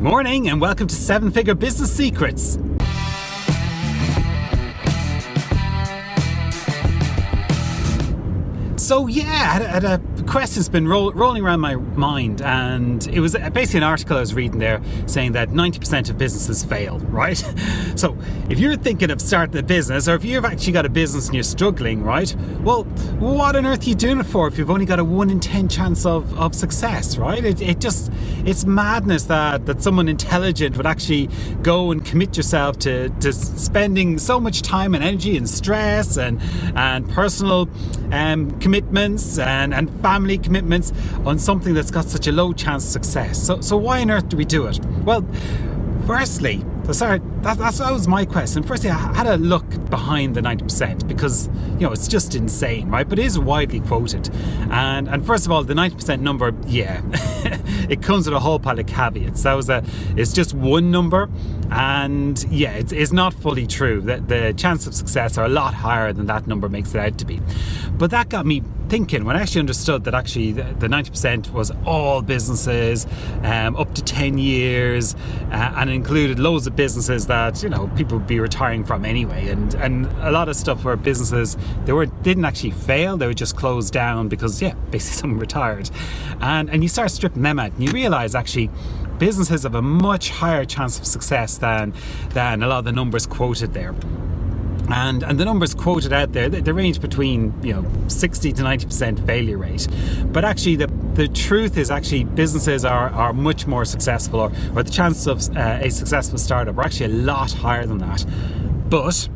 Morning and welcome to 7-Figure Business Secrets. So I had a question that's been rolling around my mind, and it was basically an article I was reading there saying that 90% of businesses fail, right? So if you're thinking of starting a business, or if you've actually got a business and you're struggling, right? Well, what on earth are you doing it for if you've only got a 1 in 10 chance of success, right? It's madness that someone intelligent would actually go and commit yourself to spending so much time and energy and stress and personal commitments and family commitments on something that's got such a low chance of success. So why on earth do we do it? Well, firstly, that was my question. Firstly, I had a look behind the 90% because, it's just insane, right? But it is widely quoted. And first of all, the 90% number, it comes with a whole pile of caveats. It's just one number. And it's not fully true. The chance of success are a lot higher than that number makes it out to be. But that got me thinking when I actually understood that actually the 90% was all businesses up to 10 years and included loads of businesses that people would be retiring from anyway, and a lot of stuff where businesses didn't actually fail, they were just closed down because basically someone retired, and you start stripping them out and you realize actually businesses have a much higher chance of success than a lot of the numbers quoted there. And the numbers quoted out there, they range between 60 to 90% failure rate. But actually the truth is actually businesses are much more successful, or the chances of a successful startup are actually a lot higher than that. But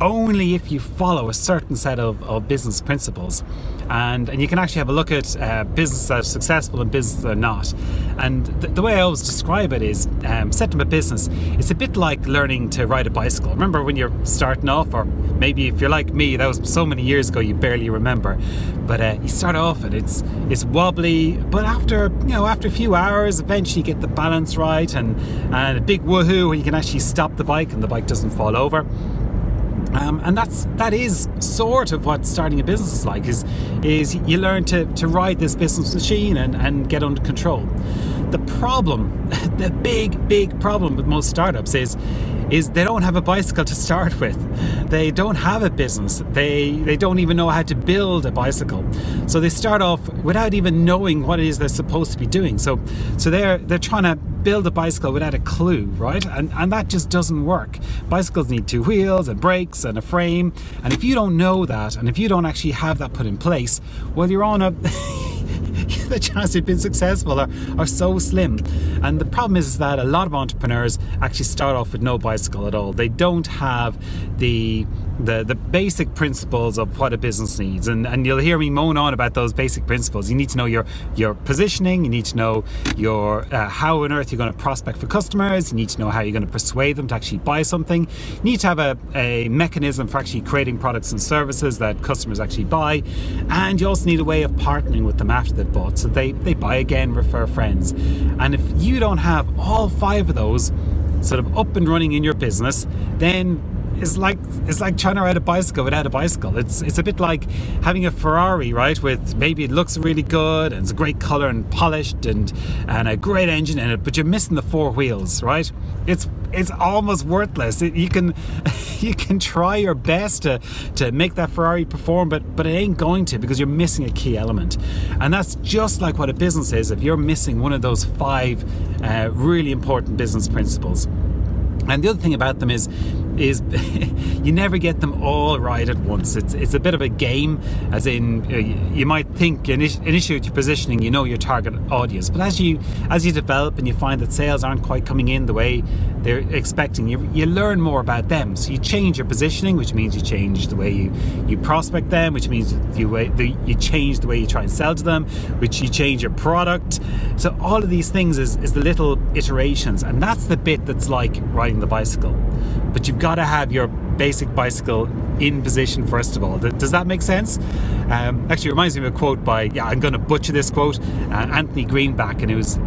only if you follow a certain set of business principles. And you can actually have a look at businesses that are successful and businesses that are not. And the way I always describe it is setting up a business, it's a bit like learning to ride a bicycle. Remember when you're starting off, or maybe if you're like me, that was so many years ago you barely remember. But you start off and it's wobbly, but after a few hours, eventually you get the balance right and a big woohoo when you can actually stop the bike and the bike doesn't fall over. And that is sort of what starting a business is like, is you learn to ride this business machine and get under control. The problem, the big problem with most startups is they don't have a bicycle to start with. They don't have a business. They don't even know how to build a bicycle. So they start off without even knowing what it is they're supposed to be doing. So they're trying to build a bicycle without a clue, right? And that just doesn't work. Bicycles need 2 wheels and brakes and a frame. And if you don't know that, and if you don't actually have that put in place, well, you're on the chance of being successful are so slim. And the problem is that a lot of entrepreneurs actually start off with no bicycle at all. They don't have the basic principles of what a business needs, and you'll hear me moan on about those basic principles. You need to know your positioning, you need to know your how on earth you're going to prospect for customers, you need to know how you're going to persuade them to actually buy something, you need to have a mechanism for actually creating products and services that customers actually buy, and you also need a way of partnering with them after they've bought, so they buy again, refer friends. And if you don't have all 5 of those sort of up and running in your business, then it's like trying to ride a bicycle without a bicycle. It's a bit like having a Ferrari, right? With maybe it looks really good and it's a great color and polished and a great engine in it, but you're missing the 4 wheels, right? It's almost worthless. You can try your best to make that Ferrari perform, but it ain't going to, because you're missing a key element. And that's just like what a business is if you're missing one of those 5 really important business principles. And the other thing about them is you never get them all right at once. It's a bit of a game, as in you might think initially with your positioning, your target audience, but as you develop and you find that sales aren't quite coming in the way they're expecting, you learn more about them. So you change your positioning, which means you change the way you prospect them, which means you change the way you try and sell to them, which you change your product. So all of these things is the little iterations, and that's the bit that's like riding the bicycle. But you've got to have your basic bicycle in position first of all. Does that make sense? Actually, it reminds me of a quote by, I'm going to butcher this quote, Anthony Greenback, and it's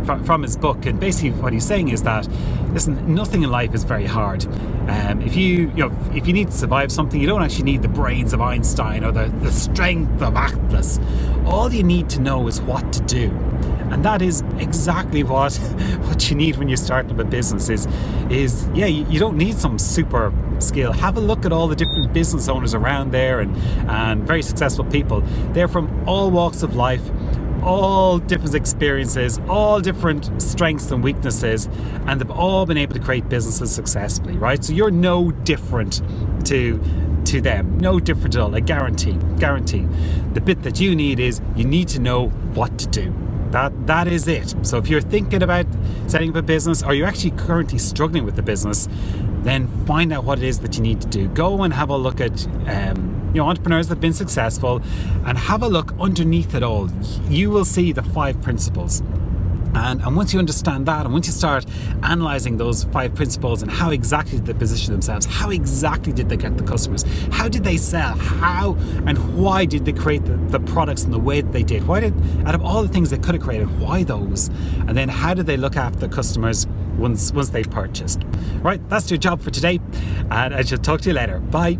from his book. And basically what he's saying is that, listen, nothing in life is very hard. If you need to survive something, you don't actually need the brains of Einstein or the strength of Atlas. All you need to know is what to do. And that is exactly what you need when you're starting up a business is you don't need some super skill. Have a look at all the different business owners around there and very successful people. They're from all walks of life, all different experiences, all different strengths and weaknesses, and they've all been able to create businesses successfully, right? So you're no different to them, no different at all. I guarantee. The bit that you need is you need to know what to do. That is it. So if you're thinking about setting up a business, or you're actually currently struggling with the business, then find out what it is that you need to do. Go and have a look at entrepreneurs that have been successful, and have a look underneath it all. You will see the 5 principles. And once you understand that, and once you start analysing those 5 principles and how exactly did they position themselves, how exactly did they get the customers, how did they sell, how and why did they create the products in the way that they did, out of all the things they could have created, why those, and then how did they look after the customers once they purchased. Right, that's your job for today, and I shall talk to you later. Bye.